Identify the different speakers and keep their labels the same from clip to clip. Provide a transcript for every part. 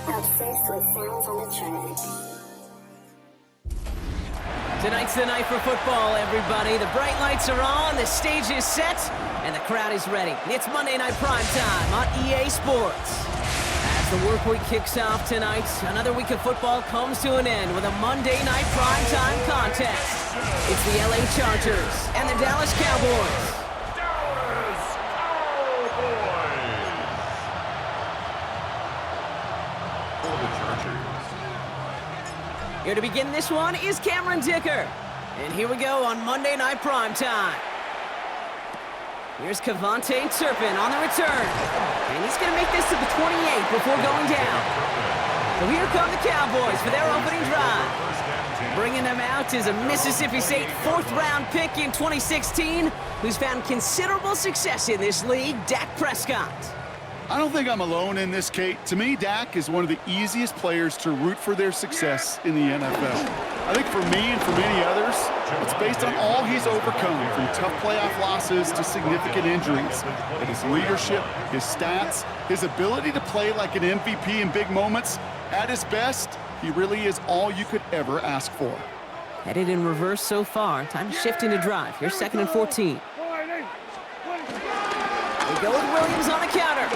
Speaker 1: Obsessed with sounds on the track.
Speaker 2: Tonight's the night for football, everybody. The bright lights are on, the stage is set, and the crowd is ready. It's Monday Night Primetime on EA Sports. As the work week kicks off tonight, another week of football comes to an end with a Monday Night Primetime contest. It's the LA Chargers and the Dallas Cowboys. Here to begin this one is Cameron Dicker. And here we go on Monday Night Primetime. Here's Kevontae Turpin on the return. And he's going to make this to the 28 before going down. So here come the Cowboys for their opening drive. Bringing them out is a Mississippi State fourth-round pick in 2016 who's found considerable success in this league, Dak Prescott.
Speaker 3: I don't think I'm alone in this, Kate. To me, Dak is one of the easiest players to root for their success in the NFL. I think for me and for many others, it's based on all he's overcome, from tough playoff losses to significant injuries. But his leadership, his stats, his ability to play like an MVP in big moments, at his best, he really is all you could ever ask for.
Speaker 2: Headed in reverse so far. Time to shift into drive. Here's 2nd and 14. They go with Williams on the counter.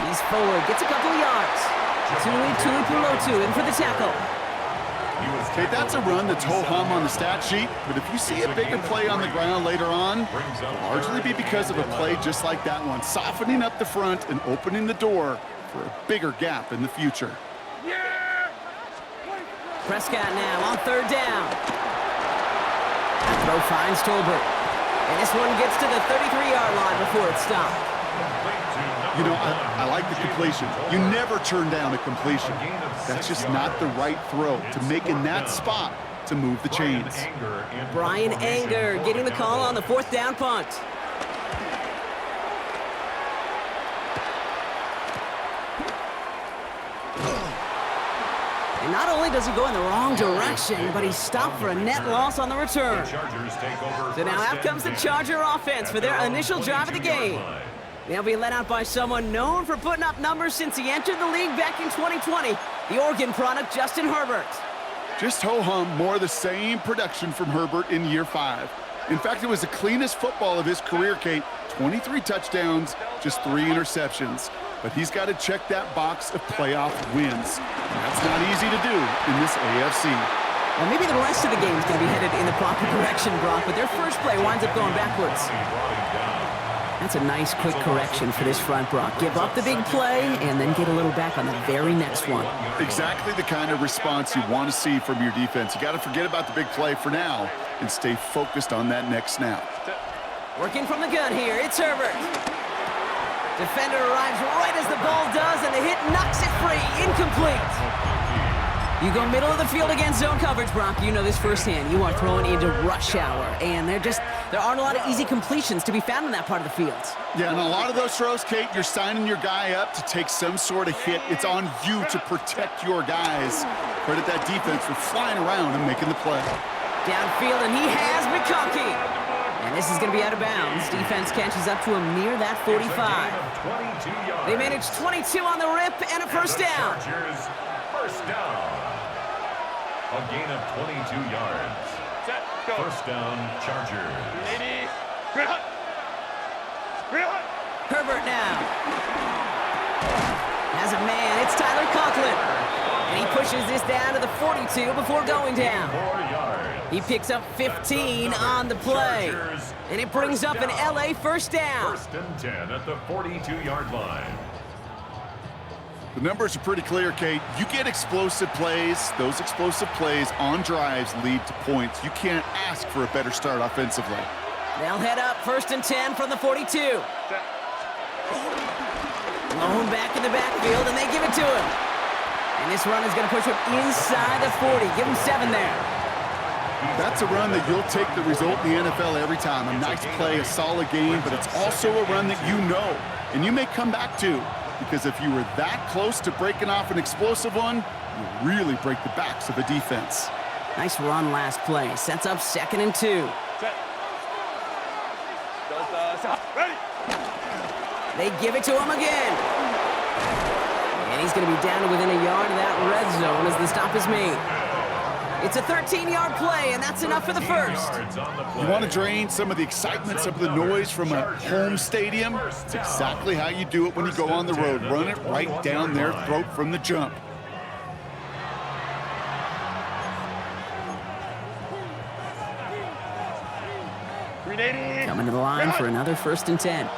Speaker 2: He's forward, gets a couple of yards. Tuipulotu in for the tackle.
Speaker 3: Okay, that's a run that's ho-hum on the stat sheet, but if you see a bigger play on the ground later on, it'll largely be because of a play just like that one, softening up the front and opening the door for a bigger gap in the future.
Speaker 2: Prescott now on 3rd down. That throw finds Tolbert. And this one gets to the 33-yard line before it's stopped.
Speaker 3: You know, I like the completion. You never turn down a completion. That's just not the right throw to make in that spot to move the chains.
Speaker 2: Brian Anger getting the call on the 4th down punt. And not only does he go in the wrong direction, but he's stopped for a net loss on the return. So now out comes the Charger offense for their initial drive of the game. They'll be led out by someone known for putting up numbers since he entered the league back in 2020, the Oregon product, Justin Herbert.
Speaker 3: Just ho-hum, more of the same production from Herbert in year 5. In fact, it was the cleanest football of his career, Kate. 23 touchdowns, just 3 interceptions. But he's got to check that box of playoff wins. And that's not easy to do in this AFC.
Speaker 2: Well, maybe the rest of the game is going to be headed in the proper direction, Brock, but their first play winds up going backwards. That's a nice, quick correction for this front, Brock. Give up the big play and then get a little back on the very next one.
Speaker 3: Exactly the kind of response you want to see from your defense. You got to forget about the big play for now and stay focused on that next snap.
Speaker 2: Working from the gun here, it's Herbert. Defender arrives right as the ball does, and the hit knocks it free. Incomplete. You go middle of the field against zone coverage, Brock. You know this firsthand. You are throwing into rush hour, and there aren't a lot of easy completions to be found in that part of the field.
Speaker 3: Yeah, and a lot of those throws, Kate, you're signing your guy up to take some sort of hit. It's on you to protect your guys. Credit that defense for flying around and making the play.
Speaker 2: Downfield, and he has McConkey. And this is going to be out of bounds. Defense catches up to him near that 45. They manage 22 on the rip and a first down.
Speaker 4: First down. A gain of 22 yards. First down, Chargers.
Speaker 2: Herbert now. Has a man. It's Tyler Conklin. And he pushes this down to the 42 before going down. He picks up 15 on the play. And it brings up an LA first down.
Speaker 4: First and 10 at the 42-yard line.
Speaker 3: The numbers are pretty clear, Kate. You get explosive plays. Those explosive plays on drives lead to points. You can't ask for a better start offensively.
Speaker 2: They'll head up 1st and 10 from the 42. Lone back in the backfield, and they give it to him. And this run is going to push him inside the 40. Give him 7 there.
Speaker 3: That's a run that you'll take the result in the NFL every time. A nice play, a solid game, but it's also a run that you know, and you may come back to. Because if you were that close to breaking off an explosive one, you really break the backs of a defense.
Speaker 2: Nice run last play. Sets up 2nd and 2. They give it to him again. And he's going to be down to within a yard of that red zone as the stop is made. It's a 13-yard play, and that's enough for the first.
Speaker 3: You want to drain some of the excitement, some of the noise from a home stadium? It's exactly how you do it when you go on the road. Run it right down their throat from the jump.
Speaker 2: Coming to the line for another 1st and 10.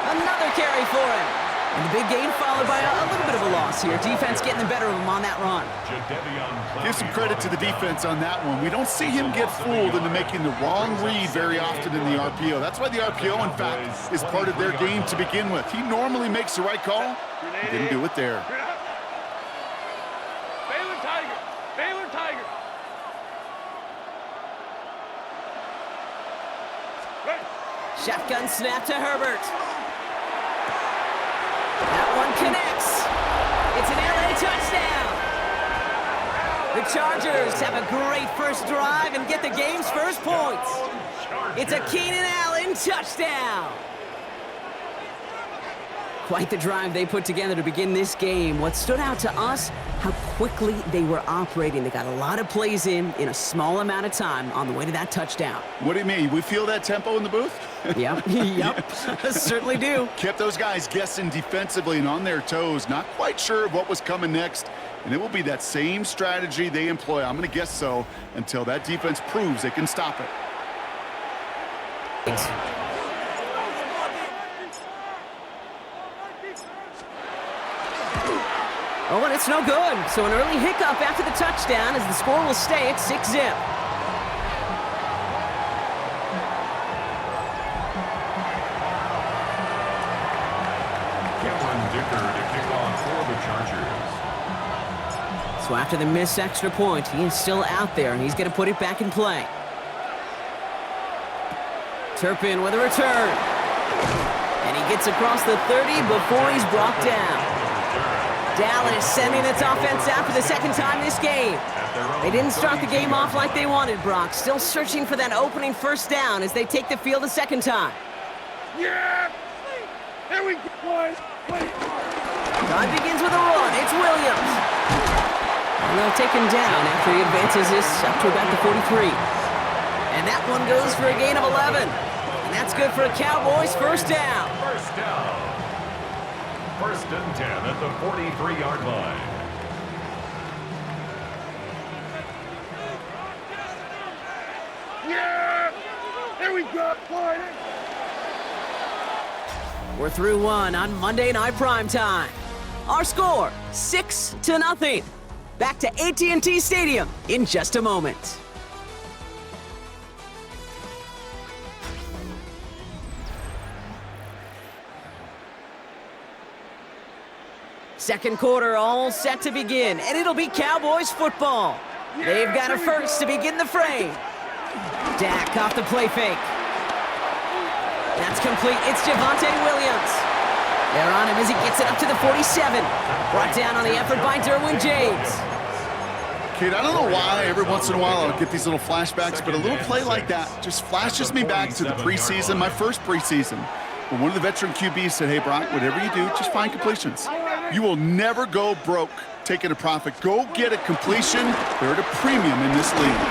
Speaker 2: Another carry for him. And the big gain followed by a little bit of a loss here. Defense getting the better of him on that run.
Speaker 3: Give some credit to the defense on that one. We don't see him get fooled into making the wrong read very often in the RPO. That's why the RPO, in fact, is part of their game to begin with. He normally makes the right call. He didn't do it there.
Speaker 5: Baylor Tiger.
Speaker 2: Shotgun snap to Herbert. That one connects. It's an LA touchdown. The Chargers have a great first drive and get the game's first points. It's a Keenan Allen touchdown. Quite the drive they put together to begin this game. What stood out to us, how quickly they were operating. They got a lot of plays in a small amount of time on the way to that touchdown.
Speaker 3: What do you mean? We feel that tempo in the booth?
Speaker 2: Yep, certainly do.
Speaker 3: Kept those guys guessing defensively and on their toes, not quite sure of what was coming next. And it will be that same strategy they employ, I'm going to guess so, until that defense proves they can stop it.
Speaker 2: Oh, and it's no good. So an early hiccup after the touchdown as the score will stay at 6-zip. So after the missed extra point, he is still out there, and he's going to put it back in play. Turpin with a return. And he gets across the 30 before he's brought down. Dallas sending its offense out for the second time this game. They didn't start the game off like they wanted, Brock. Still searching for that opening first down as they take the field a second time.
Speaker 5: Yeah! There we go, boys.
Speaker 2: Time begins with a run. It's Williams. And they'll take him down after he advances this up to about the 43. And that one goes for a gain of 11. And that's good for a Cowboys first down.
Speaker 4: First down. 1st and 10 at the 43-yard line.
Speaker 5: Yeah! There we go, boys.
Speaker 2: We're through one on Monday Night Primetime. Our score, 6-0. Back to AT&T Stadium in just a moment. Second quarter all set to begin, and it'll be Cowboys football. They've got a first to begin the frame. Dak off the play fake. That's complete. It's Javonte Williams. They're on him as he gets it up to the 47. Brought down on the effort by Derwin James.
Speaker 3: Kid, I don't know why every once in a while I'll get these little flashbacks, but a little play like that just flashes me back to the preseason, my first preseason. When one of the veteran QBs said, hey, Brock, whatever you do, just find completions. You will never go broke taking a profit. Go get a completion. They're at a premium in this league.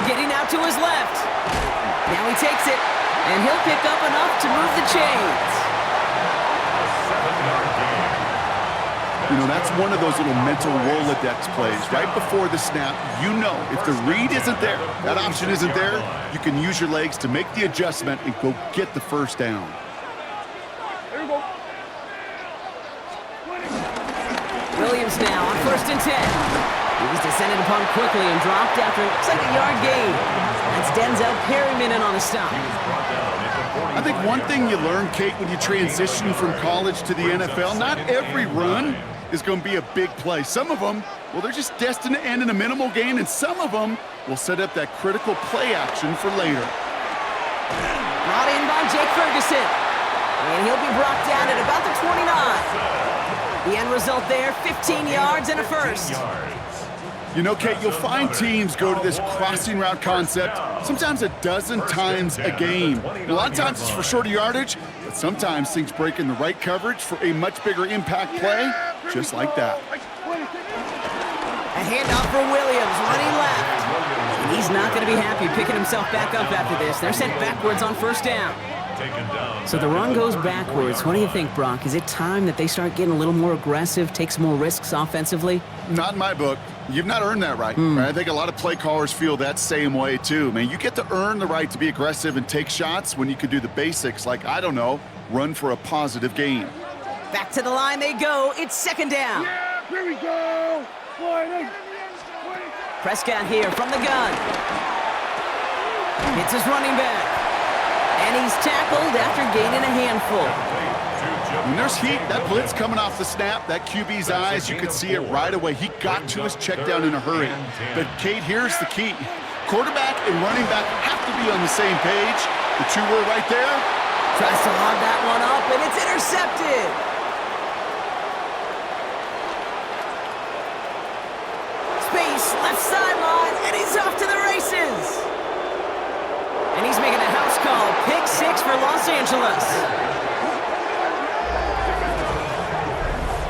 Speaker 2: Getting out to his left. Now he takes it, and he'll pick up enough to move the chains.
Speaker 3: You know, that's one of those little mental Rolodex plays. Right before the snap, you know if the read isn't there, that option isn't there, you can use your legs to make the adjustment and go get the first down.
Speaker 5: There we go.
Speaker 2: Williams now on 1st and 10. He was descended upon quickly and dropped after it looks like a yard gain. That's Denzel Perryman in on the stop.
Speaker 3: I think one thing you learn, Kate, when you transition from college to the NFL, not every run is going to be a big play. Some of them, well, they're just destined to end in a minimal gain, and some of them will set up that critical play action for later.
Speaker 2: Brought in by Jake Ferguson. And he'll be brought down at about the 29. The end result there, 15 yards and a
Speaker 4: 15
Speaker 2: first.
Speaker 4: yards.
Speaker 3: You know, Kate, you'll find teams go to this crossing route concept sometimes a dozen times a game. A lot of times it's for shorter yardage, but sometimes things break in the right coverage for a much bigger impact play, just like that.
Speaker 2: A handoff for Williams, running left. And he's not going to be happy picking himself back up after this. They're sent backwards on first down. So the run goes backwards. What do you think, Brock? Is it time that they start getting a little more aggressive, take some more risks offensively?
Speaker 3: Not in my book. You've not earned that right. I think a lot of play callers feel that same way, too. Man, you get to earn the right to be aggressive and take shots when you can do the basics like, I don't know, run for a positive gain.
Speaker 2: Back to the line they go. It's second down.
Speaker 5: Yeah, here we go.
Speaker 2: Prescott here from the gun. It's his running back. And he's tackled after gaining a handful.
Speaker 3: When there's heat, that blitz coming off the snap, that QB's eyes, you could see it right away. He got to his check down in a hurry. But, Kate, here's the key. Quarterback and running back have to be on the same page. The two were right there.
Speaker 2: Tries to lob that one up, and it's intercepted. Space, left sideline, and he's off to the races. And he's making a house call. Pick 6 for Los Angeles.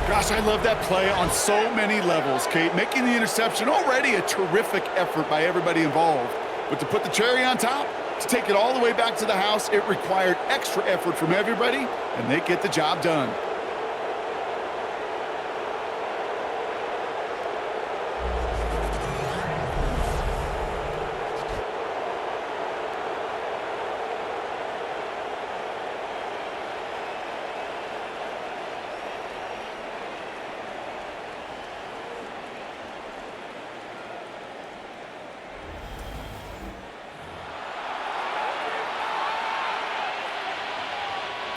Speaker 3: Gosh, I love that play on so many levels, Kate. Making the interception, already a terrific effort by everybody involved. But to put the cherry on top, to take it all the way back to the house, it required extra effort from everybody, and they get the job done.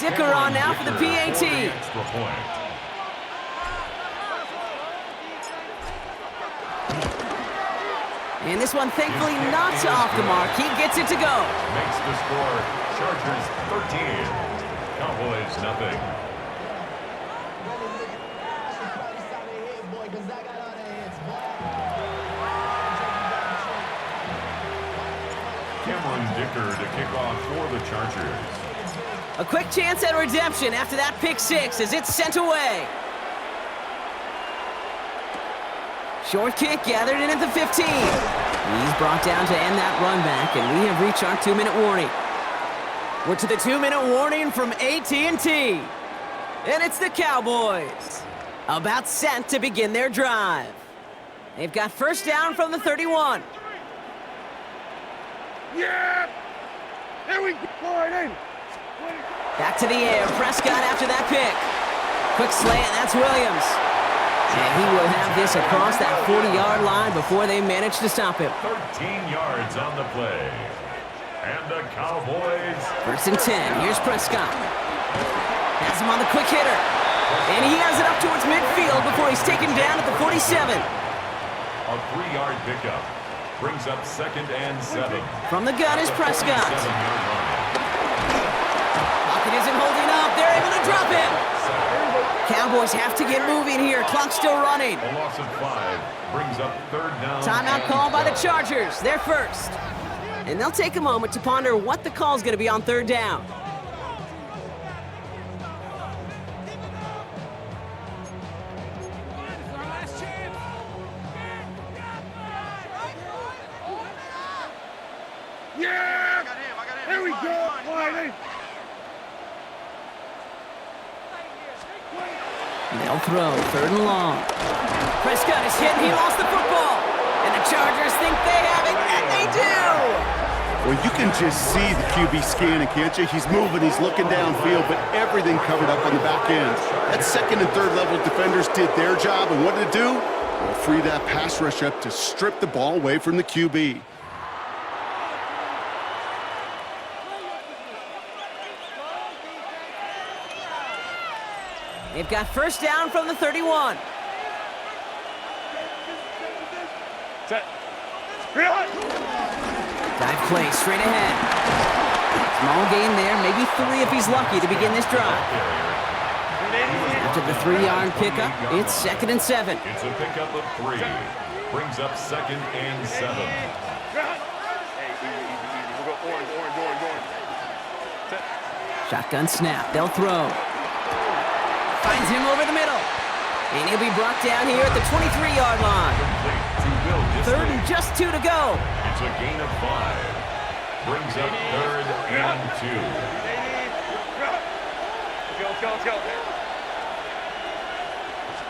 Speaker 2: Dicker on now for the PAT.
Speaker 4: Extra point.
Speaker 2: And this one, thankfully, not off the mark. He gets it to go.
Speaker 4: Makes the score Chargers 13, Cowboys nothing. Cameron Dicker to kick off for the Chargers.
Speaker 2: A quick chance at redemption after that pick 6 as it's sent away. Short kick gathered in at the 15. He's brought down to end that run back, and we have reached our 2-minute warning. We're to the 2-minute warning from AT&T. And it's the Cowboys, about set to begin their drive. They've got first down from the 31.
Speaker 5: Yeah! Here we go.
Speaker 2: Back to the air, Prescott after that pick. Quick slant, that's Williams. And he will have this across that 40-yard line before they manage to stop him.
Speaker 4: 13 yards on the play. And the Cowboys.
Speaker 2: First and 10, here's Prescott. Has him on the quick hitter. And he has it up towards midfield before he's taken down at the 47.
Speaker 4: A 3-yard pickup. Brings up second and 7.
Speaker 2: From the gun is Prescott.
Speaker 4: 47-yard line.
Speaker 2: Pocket isn't holding up. They're able to drop him. Cowboys have to get moving here. Clock's still running.
Speaker 4: A loss of 5 brings up third down.
Speaker 2: Timeout called by the Chargers. They're first. And they'll take a moment to ponder what the call's going to be on third down.
Speaker 5: Yeah! Here we go. Friday.
Speaker 2: They'll throw third and long. Prescott is hit and he lost the football. And the Chargers think they have it, and they do.
Speaker 3: Well, you can just see the QB scanning, can't you? He's moving, he's looking downfield, but everything covered up on the back end. That second and third level defenders did their job, and what did it do? Well, free that pass rush up to strip the ball away from the QB.
Speaker 2: They've got first down from the 31.
Speaker 5: Set.
Speaker 2: Dive play straight ahead. Small gain there, maybe 3 if he's lucky to begin this drive. After the 3-yard pickup, it's 2nd and 7.
Speaker 4: It's a pickup of 3. Brings up 2nd and 7.
Speaker 5: Hey, easy. We'll go orange.
Speaker 2: Shotgun snap. They'll throw. Finds him over the middle. And he'll be brought down here at the 23-yard line. Third and just 2 to go.
Speaker 4: It's a gain of 5. Brings up 3rd and 2.
Speaker 5: Let's go.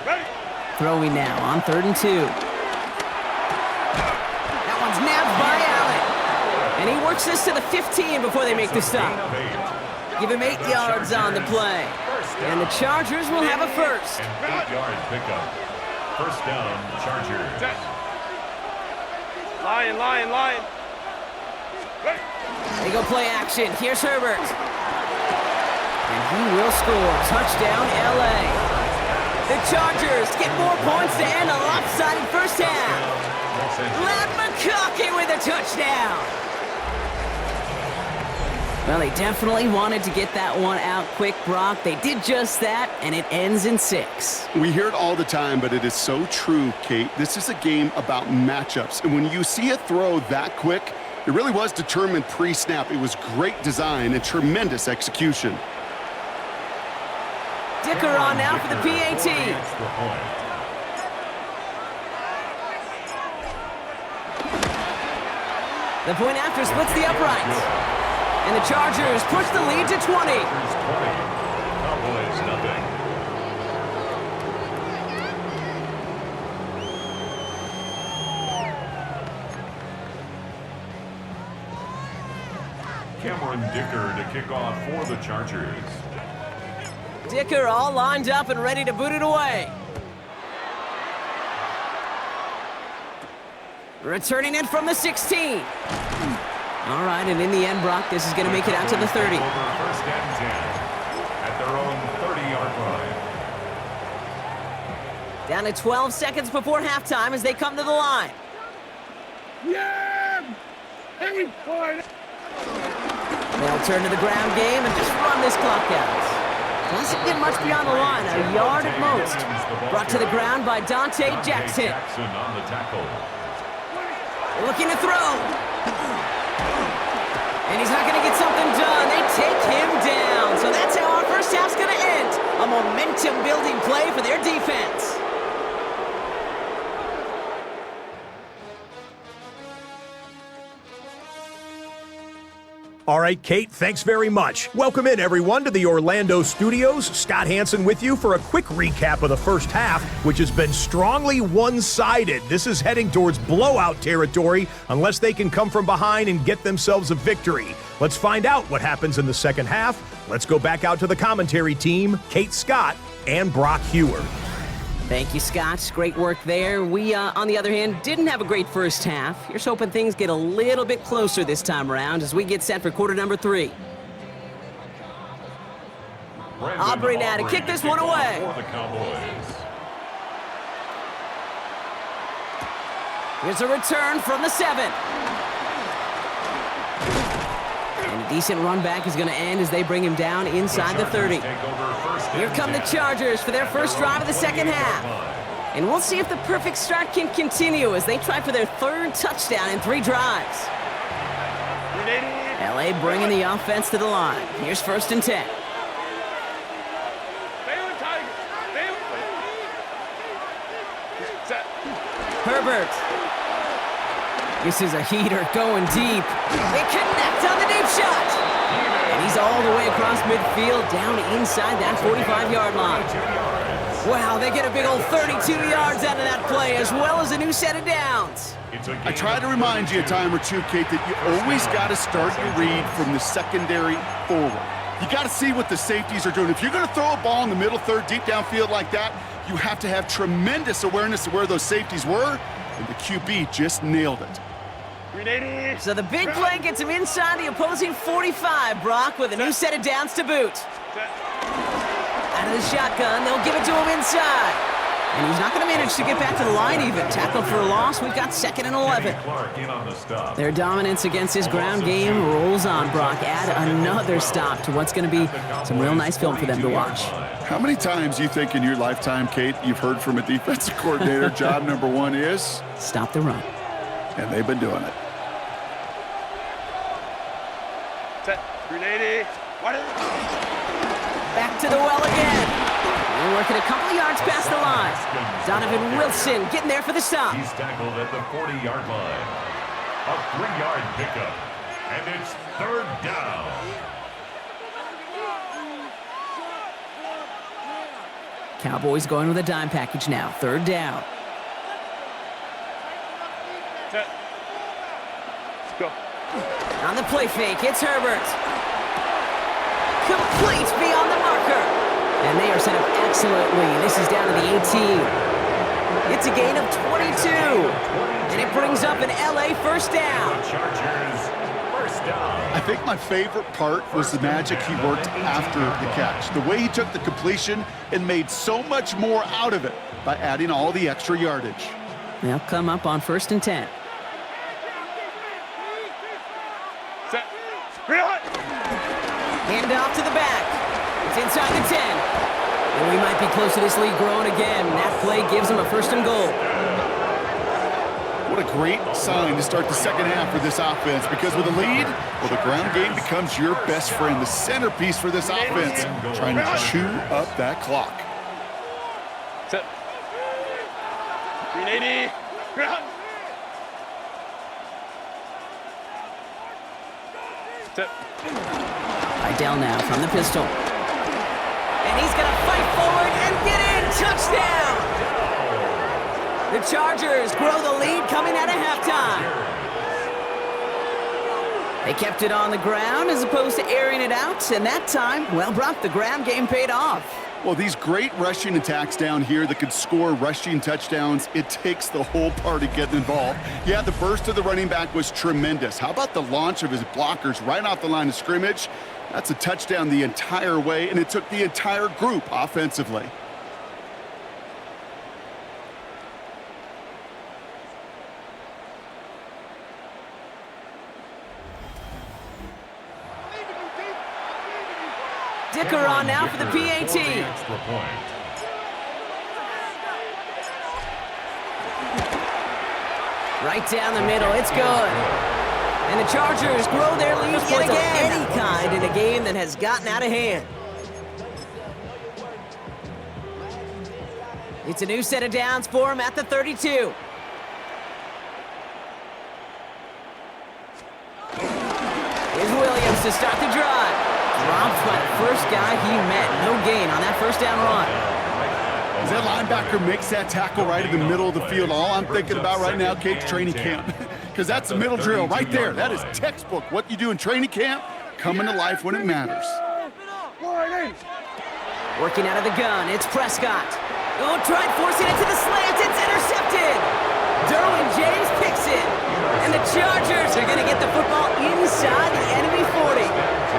Speaker 5: Ready?
Speaker 2: Throwing now on 3rd and 2. That one's nabbed by Allen. And he works this to the 15 before they make the stop. Give him 8 yards on the play. And the Chargers will have a first.
Speaker 4: An 8-yard pickup. First down, Chargers.
Speaker 5: Lion. Ready?
Speaker 2: They go play action. Here's Herbert. And he will score. Touchdown, LA. The Chargers get more points to end a lopsided first half. Matt McConkey with a touchdown. Well, they definitely wanted to get that one out quick, Brock. They did just that, and it ends in 6.
Speaker 3: We hear it all the time, but it is so true, Kate. This is a game about matchups. And when you see a throw that quick, it really was determined pre-snap. It was great design and tremendous execution.
Speaker 2: Dicker on now for the PAT. The point after splits the uprights. And the Chargers push the lead to 20.
Speaker 4: Cowboys nothing. Cameron Dicker to kick off for the Chargers.
Speaker 2: Dicker all lined up and ready to boot it away. Returning it from the 16. All right, and in the end, Brock, this is going to make it out to the 30.
Speaker 4: Over 1st and 10 at their own 30-yard line.
Speaker 2: Down to 12 seconds before halftime as they come to the line.
Speaker 5: Yeah! Hey, boy!
Speaker 2: They'll turn to the ground game and just run this clock out. Doesn't get much beyond the line, a yard at most. Brought to the ground by Dante Jackson.
Speaker 4: On the tackle.
Speaker 2: Looking to throw. And he's not going to get something done. They take him down. So that's how our first half's going to end. A momentum-building play for their defense.
Speaker 6: All right, Kate, thanks very much. Welcome in, everyone, to the Orlando studios. Scott Hansen with you for a quick recap of the first half, which has been strongly one-sided. This is heading towards blowout territory unless they can come from behind and get themselves a victory. Let's find out what happens in the second half. Let's go back out to the commentary team, Kate Scott and Brock Hewer.
Speaker 2: Thank you, Scott. Great work there. We, on the other hand, didn't have a great first half. Here's hoping things get a little bit closer this time around as we get set for quarter number 3. Aubrey now to kick this one away.
Speaker 4: For the Cowboys.
Speaker 2: Here's a return from the 7. And a decent run back is going to end as they bring him down inside the 30. Here come the Chargers for their first drive of the second half. And we'll see if the perfect start can continue as they try for their 3rd touchdown in 3 drives. LA bringing the offense to the line. Here's 1st and 10. Herbert. This is a heater going deep. They connect on the deep shot. And he's all the way across midfield down inside that 45-yard line. Wow, they get a big old 32 yards out of that play as well as a new set of downs.
Speaker 3: I try to remind you a time or two, Kate, that you always got to start your read from the secondary forward. You got to see what the safeties are doing. If you're going to throw a ball in the middle third, deep downfield like that, you have to have tremendous awareness of where those safeties were, and the QB just nailed it.
Speaker 2: So the big play gets him inside the opposing 45, Brock, with a new set of downs to boot. Out of the shotgun, they'll give it to him inside. And he's not going to manage to get back to the line even. Tackle for a loss. We've got 2nd and 11.
Speaker 4: Clark in on the stop.
Speaker 2: Their dominance against this ground game rolls on, Brock. Add another stop to what's going to be some real nice film for them to watch.
Speaker 3: How many times do you think in your lifetime, Kate, you've heard from a defensive coordinator, job number 1 is?
Speaker 2: Stop the run.
Speaker 3: And they've been doing it.
Speaker 5: Set. 380.
Speaker 2: Back to the well again. We're working a couple yards past the line. Donovan Wilson getting there for the stop.
Speaker 4: He's tackled at the 40-yard line. A 3-yard pickup. And it's 3rd down.
Speaker 2: Cowboys going with a dime package now. 3rd down.
Speaker 5: Set. Let's go.
Speaker 2: On the play fake, it's Herbert. Complete beyond the marker. And they are set up excellently. This is down to the 18. It's a gain of 22. And it brings up an LA 1st down.
Speaker 4: Chargers, 1st down.
Speaker 3: I think my favorite part was the magic he worked after the catch. The way he took the completion and made so much more out of it by adding all the extra yardage.
Speaker 2: They'll come up on 1st and 10.
Speaker 5: Set. Reload.
Speaker 2: Hand off to the back. It's inside the 10. And we might be close to this lead growing again. That play gives them a 1st and goal.
Speaker 3: What a great sign to start the 2nd half for this offense, because with a lead, well, the ground game becomes your best friend, the centerpiece for this offense, trying to chew up that clock.
Speaker 5: Set. 380. Ground. Set.
Speaker 2: Idell now from the pistol. And he's going to fight forward and get in. Touchdown! The Chargers grow the lead coming out of halftime. They kept it on the ground as opposed to airing it out, and that time, well, Brock, the ground game paid off.
Speaker 3: Well, these great rushing attacks down here that could score rushing touchdowns, it takes the whole party getting involved. Yeah, the burst of the running back was tremendous. How about the launch of his blockers right off the line of scrimmage? That's a touchdown the entire way, and it took the entire group offensively.
Speaker 2: Dicker on now for the PAT.
Speaker 4: Extra point.
Speaker 2: Right down the middle, it's good. And the Chargers grow their lead yet again. Any kind in a game that has gotten out of hand. It's a new set of downs for him at the 32. Here's Williams to start the drive. Dropped by the first guy he met. No gain on that 1st down run.
Speaker 3: As that linebacker makes that tackle right in the middle of the field, all I'm thinking about right now, Kate's training camp. Because that's the middle drill right there. That is textbook. What you do in training camp, coming to life when it matters.
Speaker 2: Working out of the gun, it's Prescott. Oh, tried forcing it to the slant. It's intercepted. Derwin James picks it. And the Chargers are going to get the football inside the enemy 40.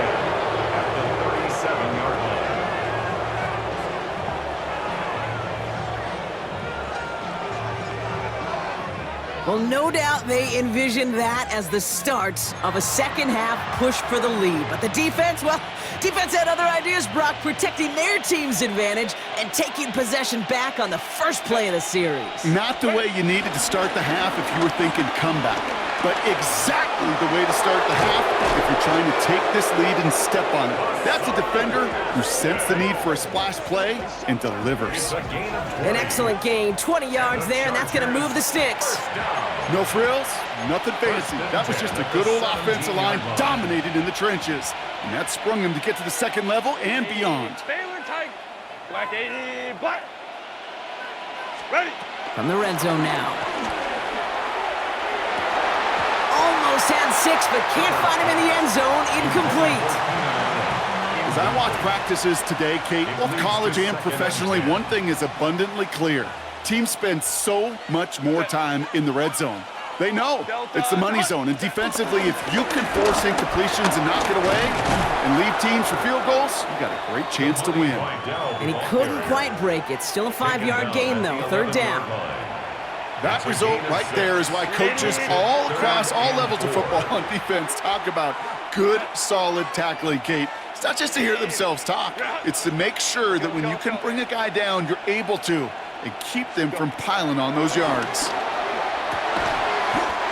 Speaker 2: Well, no doubt they envisioned that as the start of a 2nd half push for the lead. But the defense, well, defense had other ideas, Brock, protecting their team's advantage and taking possession back on the first play of the series.
Speaker 3: Not the way you needed to start the half if you were thinking comeback, but exactly the way to start the half if you're trying to take this lead and step on it. That's a defender who sensed the need for a splash play and delivers.
Speaker 2: An excellent gain, 20 yards there, and that's going to move the sticks.
Speaker 3: No frills, nothing fancy. That was just a good old offensive line dominated in the trenches. And that sprung him to get to the 2nd level and beyond.
Speaker 5: Baylor tight. Black 80. Black. Ready.
Speaker 2: From the red zone now. Almost had 6, but can't find him in the end zone. Incomplete.
Speaker 3: As I watch practices today, Kate, both college and professionally, one thing is abundantly clear. Teams spend so much more time in the red zone. They know it's the money zone, and defensively, if you can force incompletions and knock it away and leave teams for field goals, you got a great chance to win.
Speaker 2: And he couldn't quite break it. Still a 5-yard gain, though. Third down.
Speaker 3: That result right there is why coaches all across all levels of football on defense talk about good, solid tackling, Kate. It's not just to hear themselves talk. It's to make sure that when you can bring a guy down, you're able to, and keep them from piling on those yards.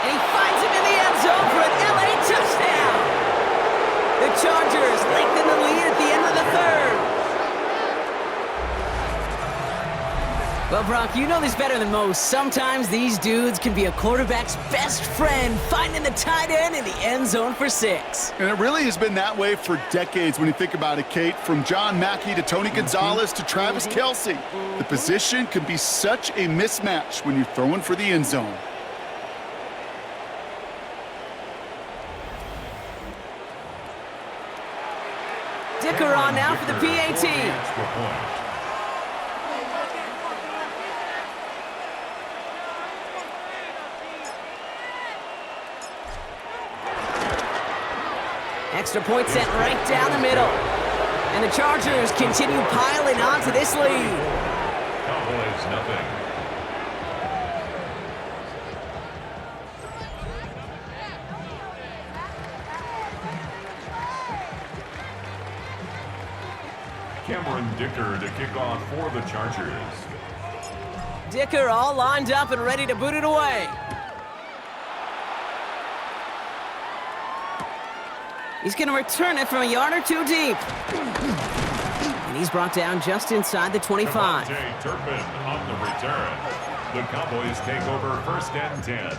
Speaker 2: And he finds him in the end zone for an LA touchdown. The Chargers lengthen the lead at the end of the third. Well, Brock, you know this better than most. Sometimes these dudes can be a quarterback's best friend, finding the tight end in the end zone for 6.
Speaker 3: And it really has been that way for decades when you think about it, Kate. From John Mackey to Tony Gonzalez to Travis Kelce. The position can be such a mismatch when you're throwing for the end zone.
Speaker 2: Dicker on now for the PAT. Extra point sent right down the middle. And the Chargers continue piling onto this lead.
Speaker 4: Cowboys nothing. Cameron Dicker to kick off for the Chargers.
Speaker 2: Dicker all lined up and ready to boot it away. He's going to return it from a yard or two deep. And he's brought down just inside the 25.
Speaker 4: Cavante Turpin on the return. The Cowboys take over 1st and 10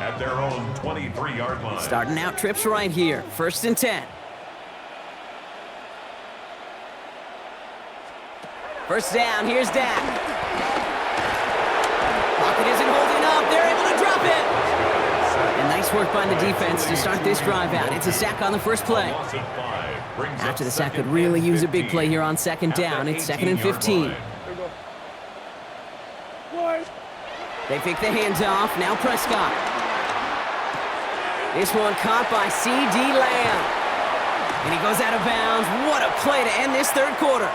Speaker 4: at their own 23-yard line.
Speaker 2: Starting out trips right here. 1st and 10. First down, here's Dak. Pocket isn't holding up. They're able to drop it. And nice work by the defense to start this drive out. It's a sack on the first play. After the sack could really use a big play here on 2nd down. It's 2nd and 15. They pick the hands off. Now Prescott. This one caught by C.D. Lamb. And he goes out of bounds. What a play to end this third quarter.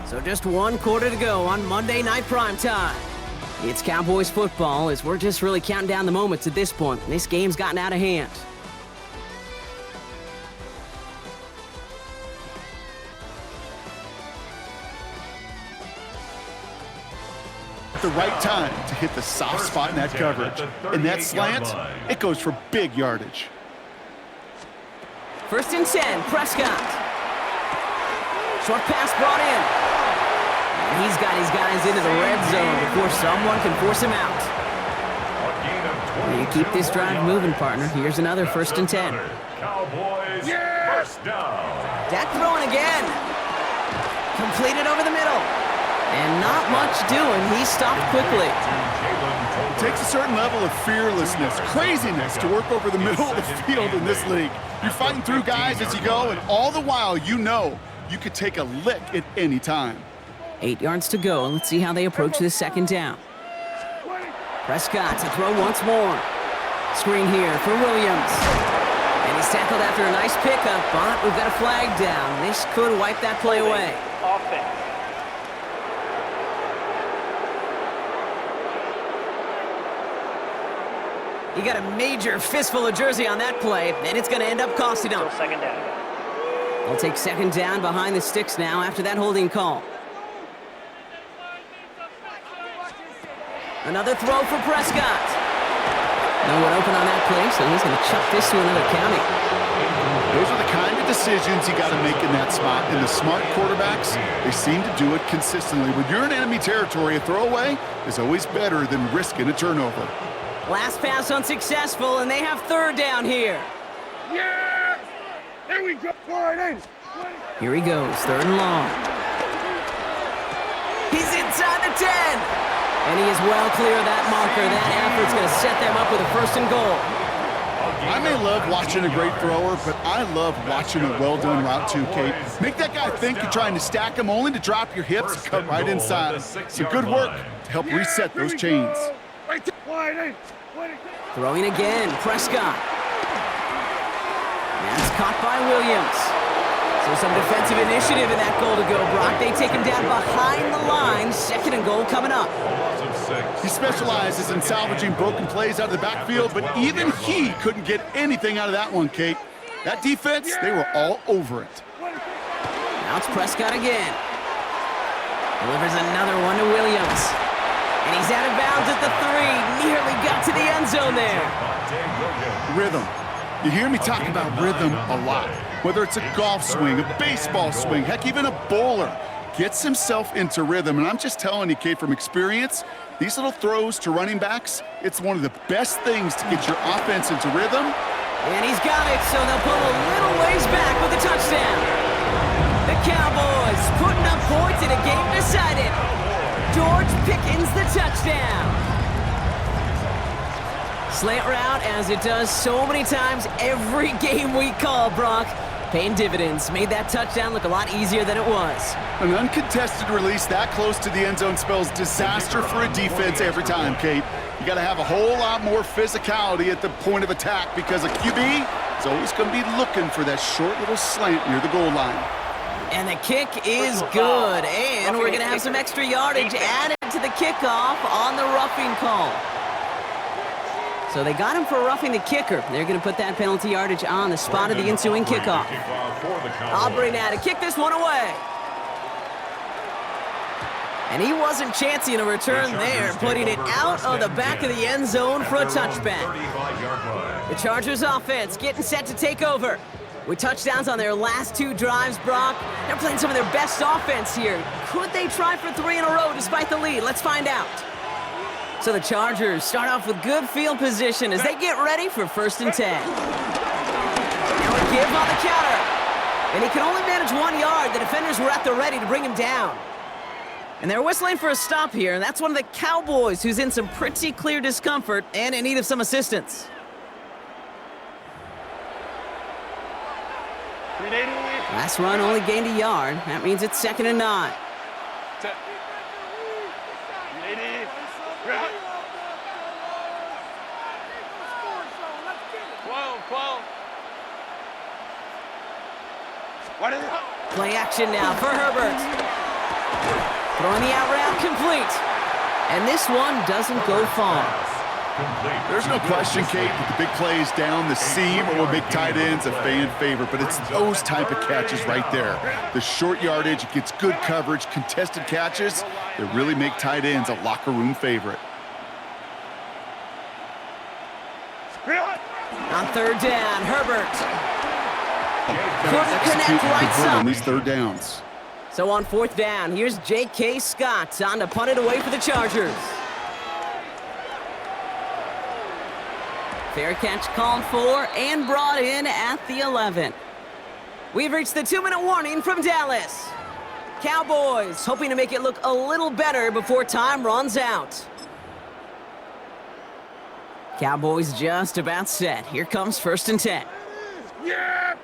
Speaker 2: So just 1 quarter to go on Monday Night Primetime. It's Cowboys football as we're just really counting down the moments at this point. This game's gotten out of hand.
Speaker 3: The right time to hit the soft spot in that coverage. And that slant, it goes for big yardage.
Speaker 2: 1st and 10, Prescott. Short pass brought in. And he's got his guys into the red zone before someone can force him out. You keep this drive moving, partner. Here's another 1st and 10.
Speaker 4: Cowboys first down.
Speaker 2: Dak throwing again. Completed over the middle. And not much doing. He stopped quickly.
Speaker 3: It takes a certain level of fearlessness, craziness to work over the middle of the field in this league. You're fighting through guys as you go, and all the while you know you could take a lick at any time.
Speaker 2: 8 yards to go. Let's see how they approach this 2nd down. Prescott to throw once more. Screen here for Williams. And he's tackled after a nice pickup, but we've got a flag down. This could wipe that play away. You got a major fistful of jersey on that play, and it's going to end up costing them.
Speaker 7: Second down.
Speaker 2: They'll take 2nd down behind the sticks now after that holding call. Another throw for Prescott. No one open on that play, so he's going to chuck this to another county.
Speaker 3: Those are the kind of decisions you got to make in that spot. And the smart quarterbacks, they seem to do it consistently. When you're in enemy territory, a throwaway is always better than risking a turnover.
Speaker 2: Last pass unsuccessful, and they have 3rd down here.
Speaker 5: Yeah! There we go.
Speaker 2: Here he goes, 3rd and long. He's inside the 10. And he is well clear of that marker. That effort's going to set them up with a 1st and goal.
Speaker 3: I may love watching a great thrower, but I love watching a well-done route too, Kate. Make that guy think you're trying to stack him only to drop your hips and cut right inside. So good work to help reset those chains.
Speaker 2: Throwing again, Prescott. That's caught by Williams. So some defensive initiative in that goal to go, Brock. They take him down behind the line. 2nd and goal coming up.
Speaker 3: He specializes in salvaging broken plays out of the backfield, but even he couldn't get anything out of that one, Kate. That defense, they were all over it.
Speaker 2: Now it's Prescott again. Delivers another one to Williams. And he's out of bounds at the 3. Nearly got to the end zone there.
Speaker 3: Rhythm. You hear me talk about rhythm a lot. Whether it's a golf swing, a baseball swing, heck, even a bowler gets himself into rhythm. And I'm just telling you, Kate, from experience, these little throws to running backs, it's one of the best things to get your offense into rhythm.
Speaker 2: And he's got it, so they'll pull a little ways back with a touchdown. The Cowboys putting up points in a game decided. George Pickens the touchdown. Slant route, as it does so many times every game we call, Brock. Paying dividends. Made that touchdown look a lot easier than it was.
Speaker 3: An uncontested release that close to the end zone spells disaster for a defense every time, Kate. You got to have a whole lot more physicality at the point of attack because a QB is always going to be looking for that short little slant near the goal line.
Speaker 2: And the kick is good. And we're going to have some extra yardage added to the kickoff on the roughing call. So they got him for roughing the kicker. They're going to put that penalty yardage on the spot of the ensuing kickoff. Aubrey now to kick this one away. And he wasn't chancing a return there, putting it out of the back of the end zone for a touchback. The Chargers offense getting set to take over. With touchdowns on their last 2 drives, Brock, they're playing some of their best offense here. Could they try for 3 in a row despite the lead? Let's find out. So the Chargers start off with good field position as they get ready for 1st and 10. Now a give on the counter. And he can only manage 1 yard. The defenders were at the ready to bring him down. And they're whistling for a stop here, and that's one of the Cowboys who's in some pretty clear discomfort and in need of some assistance. Last run only gained a yard. That means it's 2nd and 9. Play action now for Herbert. Throwing the out route complete. And this one doesn't go far.
Speaker 3: There's no question, Kate, that the big plays down the seam or big tight ends a fan favorite, but it's those type of catches right there. The short yardage, it gets good coverage, contested catches that really make tight ends a locker room favorite.
Speaker 2: On 3rd down, Herbert. Couldn't connect right side
Speaker 3: on these 3rd downs.
Speaker 2: So on 4th down, here's J.K. Scott on to punt it away for the Chargers. Fair catch called for and brought in at the 11. We've reached the 2-minute warning from Dallas. Cowboys hoping to make it look a little better before time runs out. Cowboys just about set. Here comes 1st and 10.
Speaker 5: Yeah!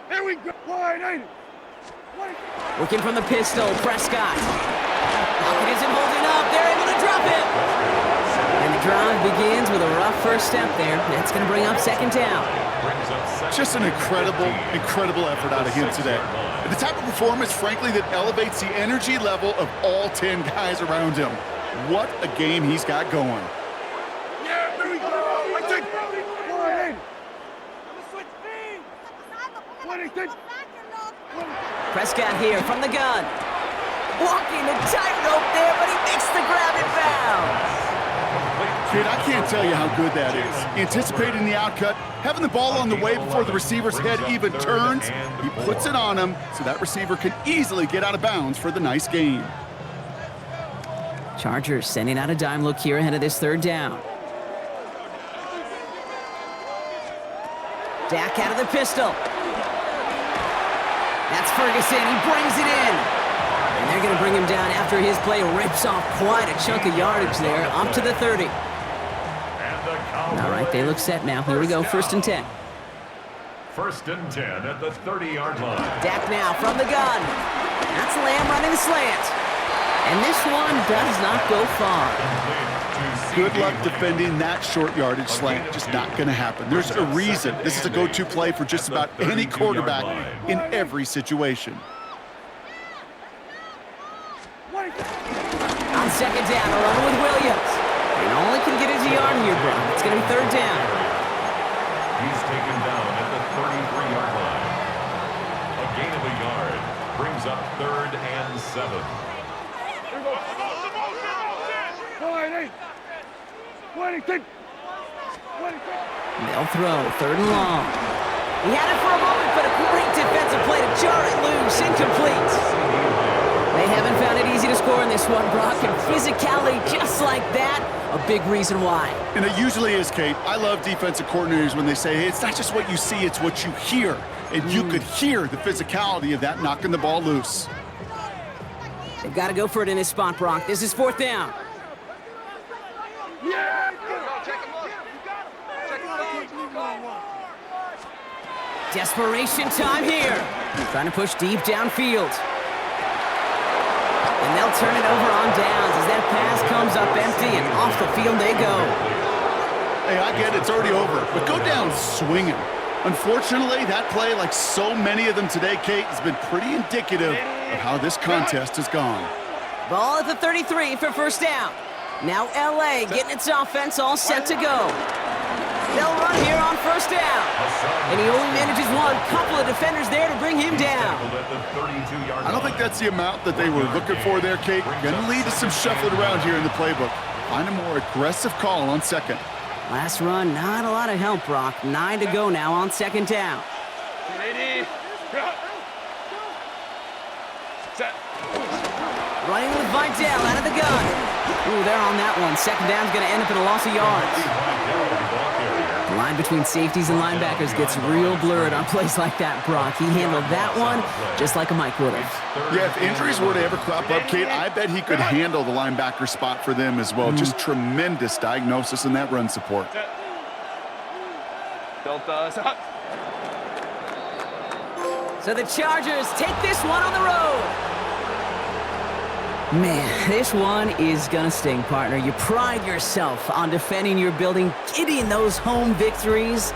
Speaker 5: Here we go!
Speaker 2: Working from the pistol, Prescott. Pocket isn't holding up. They're able to drop it. And the drive begins with a rough first step there. That's going to bring up 2nd down.
Speaker 3: Just an incredible effort out of him today. And the type of performance, frankly, that elevates the energy level of all 10 guys around him. What a game he's got going.
Speaker 5: Yeah, here we go!
Speaker 2: Prescott here from the gun. Walking a tightrope there, but he makes the grab and bounds.
Speaker 3: Kid, I can't tell you how good that is. Anticipating the outcut, having the ball on the way before the receiver's head even turns, he puts it on him so that receiver can easily get out of bounds for the nice gain.
Speaker 2: Chargers sending out a dime look here ahead of this 3rd down. Dak out of the pistol. That's Ferguson. He brings it in. And they're going to bring him down after his play rips off quite a chunk of yardage there, up to the 30. All right, they look set now. Here we go, 1st and 10.
Speaker 4: 1st and 10 at the 30-yard line.
Speaker 2: Dak now from the gun. That's Lamb running the slant. And this one does not go far.
Speaker 3: Good luck defending that short yardage slant. Just not going to happen. There's a reason this is a go-to play for just about any quarterback in every situation.
Speaker 2: On second down, a run with Williams. And only can get his yard here, bro. It's going to be third down.
Speaker 4: He's taken down at the 33-yard line. A gain of a yard brings up 3rd and 7.
Speaker 2: They'll throw, 3rd and long. He had it for a moment, but a great defensive play to jar it loose, incomplete. They haven't found it easy to score in this one, Brock, and physicality just like that, a big reason why.
Speaker 3: And it usually is, Kate. I love defensive coordinators when they say, hey, it's not just what you see, it's what you hear. And you could hear the physicality of that knocking the ball loose.
Speaker 2: They've got to go for it in this spot, Brock. This is 4th down. Desperation time here. Trying to push deep downfield. And they'll turn it over on downs as that pass comes up empty and off the field they go.
Speaker 3: Hey, I get it, it's already over, but go down swinging. Unfortunately, that play, like so many of them today, Kate, has been pretty indicative of how this contest has gone.
Speaker 2: Ball at the 33 for 1st down. Now LA getting its offense all set to go. They'll run here on 1st down. And he only manages one. Couple of defenders there to bring him down.
Speaker 3: I don't think that's the amount that they were looking for there, Kate. Gonna lead to some shuffling around here in the playbook. Find a more aggressive call on 2nd.
Speaker 2: Last run, not a lot of help, Brock. 9 to go now on 2nd down. Running with Vidal out of the gun. Ooh, they're on that one. 2nd down's going to end up in a loss of yards. The line between safeties and linebackers gets real blurred on plays like that, Brock. He handled that one just like a Mike would have.
Speaker 3: Yeah, if injuries were to ever crop up, Kate, I bet he could handle the linebacker spot for them as well. Just tremendous diagnosis in that run support.
Speaker 2: So the Chargers take this one on the road. Man, this one is gonna sting, partner. You pride yourself on defending your building, getting those home victories.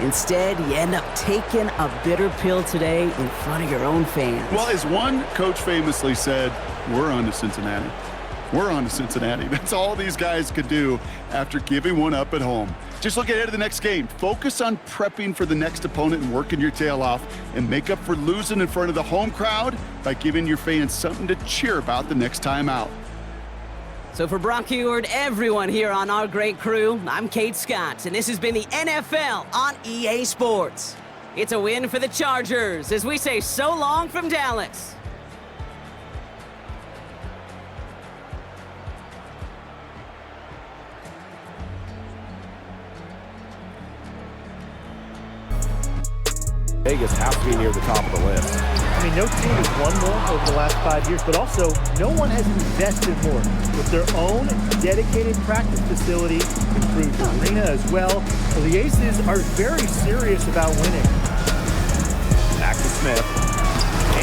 Speaker 2: Instead, you end up taking a bitter pill today in front of your own fans.
Speaker 3: Well, as one coach famously said, we're on to Cincinnati. We're on to Cincinnati. That's all these guys could do after giving one up at home. Just look ahead to the next game. Focus on prepping for the next opponent and working your tail off, and make up for losing in front of the home crowd by giving your fans something to cheer about the next time out.
Speaker 2: So for Brock Heward, everyone here on our great crew, I'm Kate Scott, and this has been the NFL on EA Sports. It's a win for the Chargers as we say so long from Dallas.
Speaker 7: Vegas has to be near the top of the list.
Speaker 8: I mean, no team has won more over the last 5 years, but also no one has invested more with their own dedicated practice facility, improved arena as well. So the Aces are very serious about winning.
Speaker 7: Back to Smith.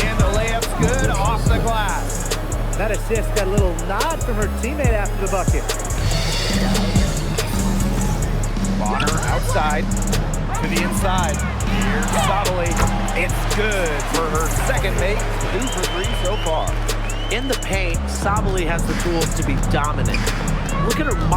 Speaker 7: And the layup's good off the glass.
Speaker 8: That assist got a little nod from her teammate after the bucket.
Speaker 7: Bonner outside to the inside. Here's Sabali. It's good for her second make. 2 for 3 so far.
Speaker 9: In the paint, Sabali has the tools to be dominant. Look at her